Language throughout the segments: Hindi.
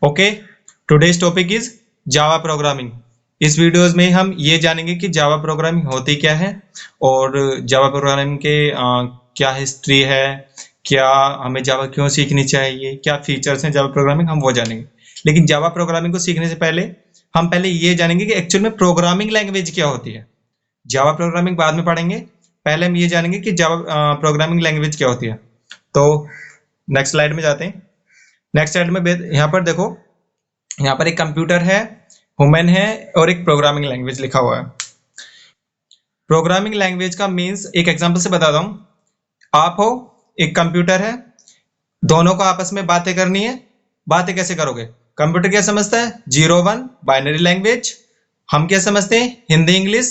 Okay, today's topic is Java programming. इस वीडियोस में हम ये जानेंगे कि जावा प्रोग्रामिंग होती क्या है और जावा प्रोग्रामिंग के क्या हिस्ट्री है, क्या हमें जावा क्यों सीखनी चाहिए, क्या फीचर्स हैं जावा प्रोग्रामिंग, हम वो जानेंगे। लेकिन जावा प्रोग्रामिंग को सीखने से पहले हम पहले ये जानेंगे कि एक्चुअल में प्रोग्रामिंग लैंग्वेज क्या होती है। जावा प्रोग्रामिंग बाद में पढ़ेंगे, पहले हम ये जानेंगे कि जावा प्रोग्रामिंग लैंग्वेज क्या होती है। तो नेक्स्ट स्लाइड में जाते हैं। नेक्स्ट स्लाइड में यहाँ पर देखो, यहाँ पर एक कंप्यूटर है, ह्यूमन है और एक प्रोग्रामिंग लैंग्वेज लिखा हुआ है। प्रोग्रामिंग लैंग्वेज का मीन्स एक एग्जांपल से बताता हूं। आप हो, एक कंप्यूटर है, दोनों को आपस में बातें करनी है। बातें कैसे करोगे? कंप्यूटर क्या समझता है? 0-1 बाइनरी लैंग्वेज। हम क्या समझते हैं? हिंदी इंग्लिश,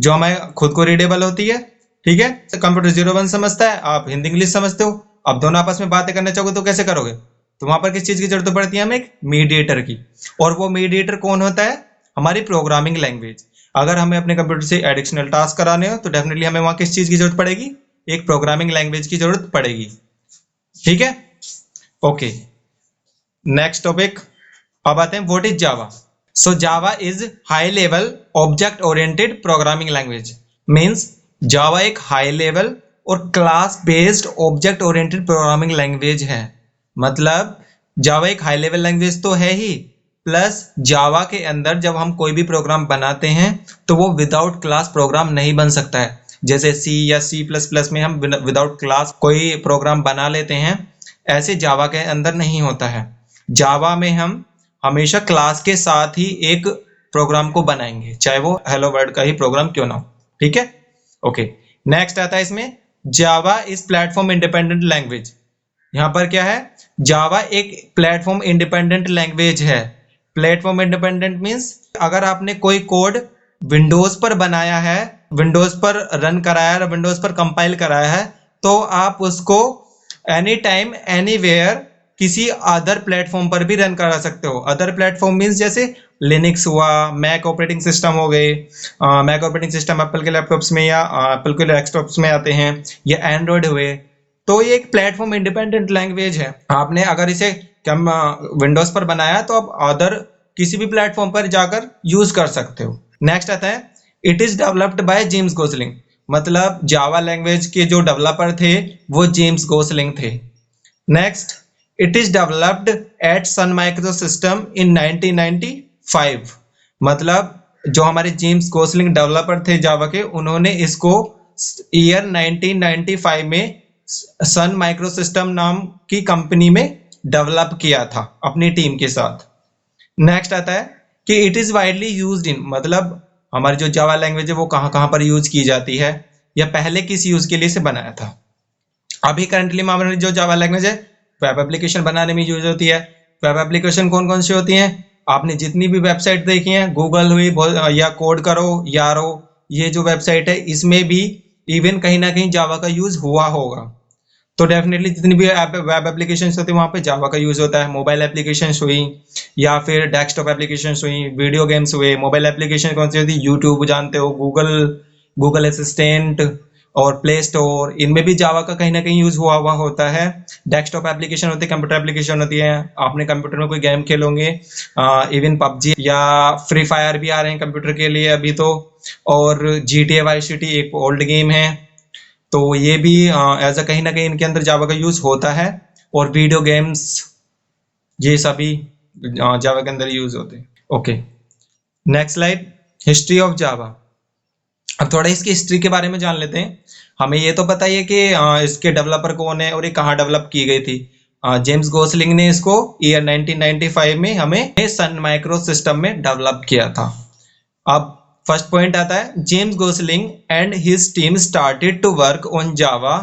जो हमारे खुद को रीडेबल होती है। ठीक है, तो कंप्यूटर 0-1 समझता है, आप हिंदी इंग्लिश समझते हो। अब दोनों आपस में बातें करना चाहोगे तो कैसे करोगे? तो वहां पर किस चीज की जरूरत पड़ती है? हमें एक मीडिएटर की। और वो मीडिएटर कौन होता है? हमारी प्रोग्रामिंग लैंग्वेज। अगर हमें अपने कंप्यूटर से एडिशनल टास्क कराने हो तो डेफिनेटली हमें वहां किस चीज की जरूरत पड़ेगी? एक प्रोग्रामिंग लैंग्वेज की जरूरत पड़ेगी। ठीक है, ओके। नेक्स्ट टॉपिक, अब आते हैं what is Java. So Java is high level object oriented programming language. Means Java एक हाई लेवल और class based object oriented programming language है। मतलब जावा एक हाई लेवल लैंग्वेज तो है ही, प्लस जावा के अंदर जब हम कोई भी प्रोग्राम बनाते हैं तो वो विदाउट क्लास प्रोग्राम नहीं बन सकता है। जैसे सी या C++ में हम विदाउट क्लास कोई प्रोग्राम बना लेते हैं, ऐसे जावा के अंदर नहीं होता है। जावा में हम हमेशा क्लास के साथ ही एक प्रोग्राम को बनाएंगे, चाहे वो हेलो वर्ल्ड का ही प्रोग्राम क्यों ना हो। ठीक है, ओके। नेक्स्ट आता है इसमें, Java is platform independent language. यहाँ पर क्या है? जावा एक प्लेटफॉर्म इंडिपेंडेंट लैंग्वेज है। प्लेटफॉर्म इंडिपेंडेंट मीन्स अगर आपने कोई कोड विंडोज पर बनाया है, विंडोज पर रन कराया है, विंडोज पर कंपाइल कराया है, तो आप उसको एनी टाइम एनीवेयर किसी अदर प्लेटफॉर्म पर भी रन करा सकते हो। अदर प्लेटफॉर्म मीन्स जैसे लिनक्स हुआ, मैक ऑपरेटिंग सिस्टम हो गए। मैक ऑपरेटिंग सिस्टम एप्पल के लैपटॉप्स में या एप्पल के डेस्कटॉप्स में आते हैं, या एंड्रॉयड हुए। तो ये एक प्लेटफॉर्म इंडिपेंडेंट लैंग्वेज है। आपने अगर इसे विंडोज पर बनाया तो आप अदर किसी भी प्लेटफॉर्म पर जाकर यूज कर सकते हो। नेक्स्ट आता है, it is developed by James Gosling. मतलब जावा लैंग्वेज के जो डेवलपर थे वो जेम्स गोसलिंग थे। Next, it is developed at Sun micro system in 1995। मतलब जो हमारे जेम्स गोसलिंग डेवलपर थे जावा के, उन्होंने इसको ईयर 1995 में सन माइक्रो सिस्टम नाम की कंपनी में डेवलप किया था अपनी टीम के साथ। नेक्स्ट आता है कि it is widely used in, मतलब हमारी जो जावा लैंग्वेज है वो कहाँ कहाँ पर यूज की जाती है, या पहले किस यूज के लिए से बनाया था। अभी करंटली में हमारी जो जावा लैंग्वेज है वेब एप्लीकेशन बनाने में यूज होती है। वेब एप्लीकेशन कौन कौन सी होती हैं? आपने जितनी भी वेबसाइट देखी है, गूगल हुई या कोड करो, यारो, ये जो वेबसाइट है इसमें भी इवन कहीं ना कहीं जावा का यूज हुआ होगा। तो डेफिनेटली जितनी भी वेब एप्लीकेशन होती है वहाँ पे जावा का यूज होता है। मोबाइल एप्लीकेशन हुई या फिर डेस्कटॉप एप्लीकेशन हुई, वीडियो गेम्स हुए। मोबाइल एप्लीकेशन कौन सी होती है? यूट्यूब जानते हो, गूगल असिस्टेंट और प्ले स्टोर, इनमें भी जावा का कहीं ना कहीं यूज हुआ होता है। डेस्कटॉप एप्लीकेशन होती है, कंप्यूटर एप्लीकेशन होती है। आपने कंप्यूटर में कोई गेम खेलोगे, इवन पबजी या फ्री फायर भी आ रहे हैं कंप्यूटर के लिए अभी तो, और GTA वाई सिटी एक ओल्ड गेम है। तो ये भी एज अ कहीं ना कहीं इनके अंदर जावा का यूज होता है। और वीडियो गेम्स, ये सभी जावा के अंदर यूज होते हैं। Okay, next slide, history of Java. अब थोड़ा इसकी हिस्ट्री के बारे में जान लेते हैं। हमें ये तो पता ही है कि इसके डेवलपर कौन है और ये कहाँ डेवलप की गई थी। जेम्स गोसलिंग ने इसको ईयर 1995 में हमें सन माइक्रो सिस्टम में डेवलप किया था। अब फर्स्ट पॉइंट आता है, James Gosling and his team started to work on Java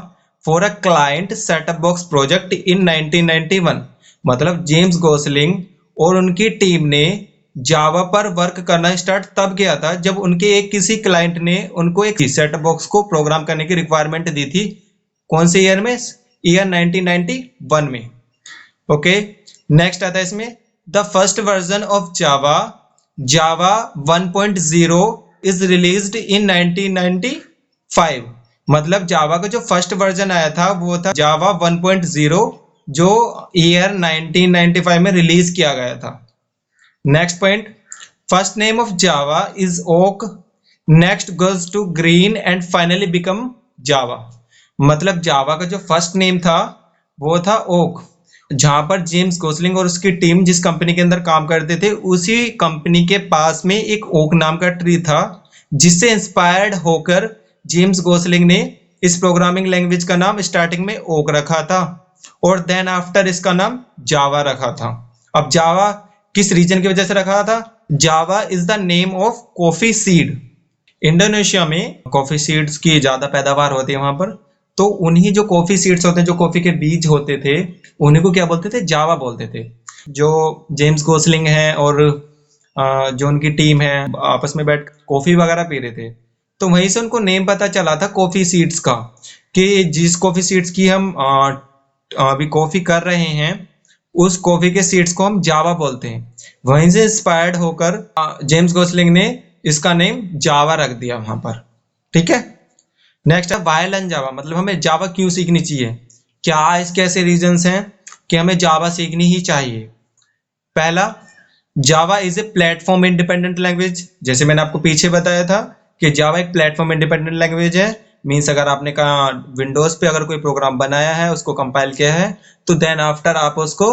for a client setup box project in 1991। मतलब जेम्स गोसलिंग और उनकी टीम ने जावा पर वर्क करना स्टार्ट तब किया था जब उनके एक किसी क्लाइंट ने उनको एक सेटअप बॉक्स को प्रोग्राम करने की रिक्वायरमेंट दी थी। कौन से ईयर में? ईयर 1991 में। ओके, नेक्स्ट आता है इसमें, the first version of Java, Java 1.0 is released in 1995। मतलब जावा का जो फर्स्ट वर्जन आया था वो था जावा 1.0, जो ईयर 1995 में रिलीज किया गया था। Next point, first name of Java is oak, next goes to green and finally become Java. मतलब जावा का जो फर्स्ट नेम था वो था ओक, जहां पर जेम्स गोसलिंग और उसकी टीम जिस कंपनी के अंदर काम करते थे उसी कंपनी के पास में एक ओक नाम का ट्री था, जिससे इंस्पायर्ड होकर जेम्स गोसलिंग ने इस प्रोग्रामिंग लैंग्वेज का नाम स्टार्टिंग में ओक रखा था और देन आफ्टर इसका नाम जावा रखा था। अब जावा किस रीजन की वजह से रखा था? Java is the name of coffee seed. Indonesia में कॉफी सीड्स की ज्यादा पैदावार होती है वहां पर, तो उन्हीं जो कॉफी सीड्स होते हैं, जो कॉफी के बीज होते थे, उन्हीं को क्या बोलते थे? जावा बोलते थे। जो जेम्स गोसलिंग है और जो उनकी टीम है आपस में बैठ कॉफी वगैरह पी रहे थे, तो वहीं से उनको नेम पता चला था कॉफी सीड्स का, कि जिस कॉफी सीड्स की हम अभी कॉफी कर रहे हैं उस कॉफी के सीड्स को हम जावा बोलते हैं। वहीं से इंस्पायर्ड होकर जेम्स गोसलिंग ने इसका नेम जावा रख दिया वहां पर। ठीक है, नेक्स्ट है वाई लर्न जावा, मतलब हमें जावा क्यों सीखनी चाहिए? क्या इसके ऐसे रीजंस हैं कि हमें जावा सीखनी ही चाहिए? पहला, Java is a platform independent language. जैसे मैंने आपको पीछे बताया था कि जावा एक प्लेटफॉर्म इंडिपेंडेंट लैंग्वेज है। मीन्स अगर आपने कहा विंडोज पे अगर कोई प्रोग्राम बनाया है, उसको कंपाइल किया है, तो देन आफ्टर आप उसको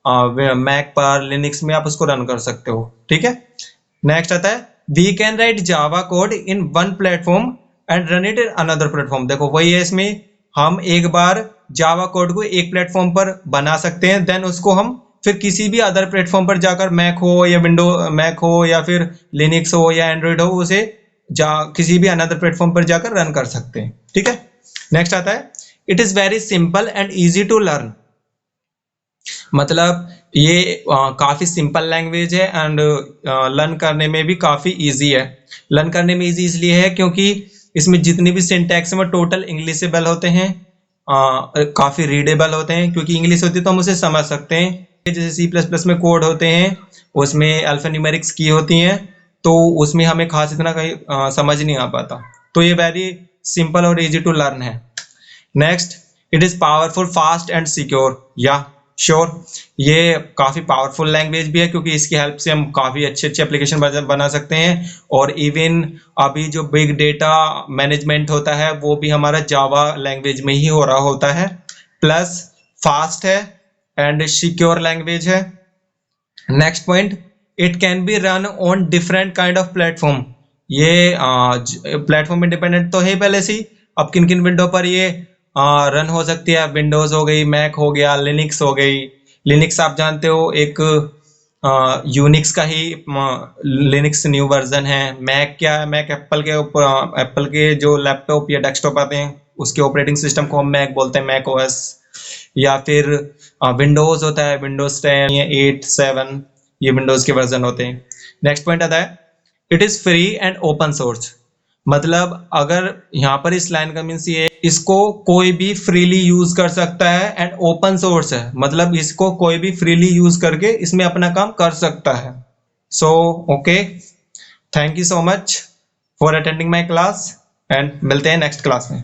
मैक पर, लिनक्स में आप उसको रन कर सकते हो। ठीक है, नेक्स्ट आता है we can write Java code in one platform and run it in another platform. देखो वही है, इसमें हम एक बार जावा कोड को एक प्लेटफॉर्म पर बना सकते हैं, देन उसको हम फिर किसी भी अदर प्लेटफॉर्म पर जाकर, मैक हो या विंडो मैक हो या फिर लिनक्स हो या एंड्रॉइड हो, उसे किसी भी अनदर प्लेटफॉर्म पर जाकर रन कर सकते हैं। ठीक है, नेक्स्ट आता है it is very simple and easy to learn. मतलब ये काफ़ी सिंपल लैंग्वेज है एंड लर्न करने में भी काफ़ी इजी है। लर्न करने में इजी इसलिए है क्योंकि इसमें जितने भी सिंटैक्स हैं वो टोटल इंग्लिशेबल होते हैं, काफ़ी रीडेबल होते हैं, क्योंकि इंग्लिश होती है तो हम उसे समझ सकते हैं। जैसे C++ में कोड होते हैं, उसमें अल्फान्यूमेरिक्स की होती हैं, तो उसमें हमें खास इतना कहीं समझ नहीं आ पाता। तो ये वेरी सिंपल और इजी टू लर्न है। Next, it is powerful, fast and secure. या श्योर, ये काफ़ी पावरफुल लैंग्वेज भी है क्योंकि इसकी हेल्प से हम काफ़ी अच्छे अच्छे एप्लीकेशन बना सकते हैं। और इवन अभी जो बिग डेटा मैनेजमेंट होता है वो भी हमारा जावा लैंग्वेज में ही हो रहा होता है। प्लस फास्ट है एंड सिक्योर लैंग्वेज है। Next point, it can be run on different kind of platform. ये प्लेटफॉर्म इंडिपेंडेंट तो है पहले से ही। अब किन किन विंडो पर ये रन हो सकती है? विंडोज हो गई, मैक हो गया, लिनक्स हो गई। लिनक्स आप जानते हो एक यूनिक्स का ही लिनक्स न्यू वर्जन है। मैक क्या है? मैक एप्पल के ऊपर, एप्पल के जो लैपटॉप या डेस्कटॉप आते हैं उसके ऑपरेटिंग सिस्टम को हम मैक बोलते हैं, मैक ओएस। या फिर विंडोज होता है, विंडोज 10 या 8, 7, ये विंडोज के वर्जन होते हैं। नेक्स्ट पॉइंट आता है it is free and open source. मतलब अगर यहाँ पर इस लाइन का मीन्स ये, इसको कोई भी फ्रीली यूज कर सकता है एंड ओपन सोर्स है, मतलब इसको कोई भी फ्रीली यूज करके इसमें अपना काम कर सकता है। So okay, thank you so much for attending my class and मिलते हैं नेक्स्ट क्लास में।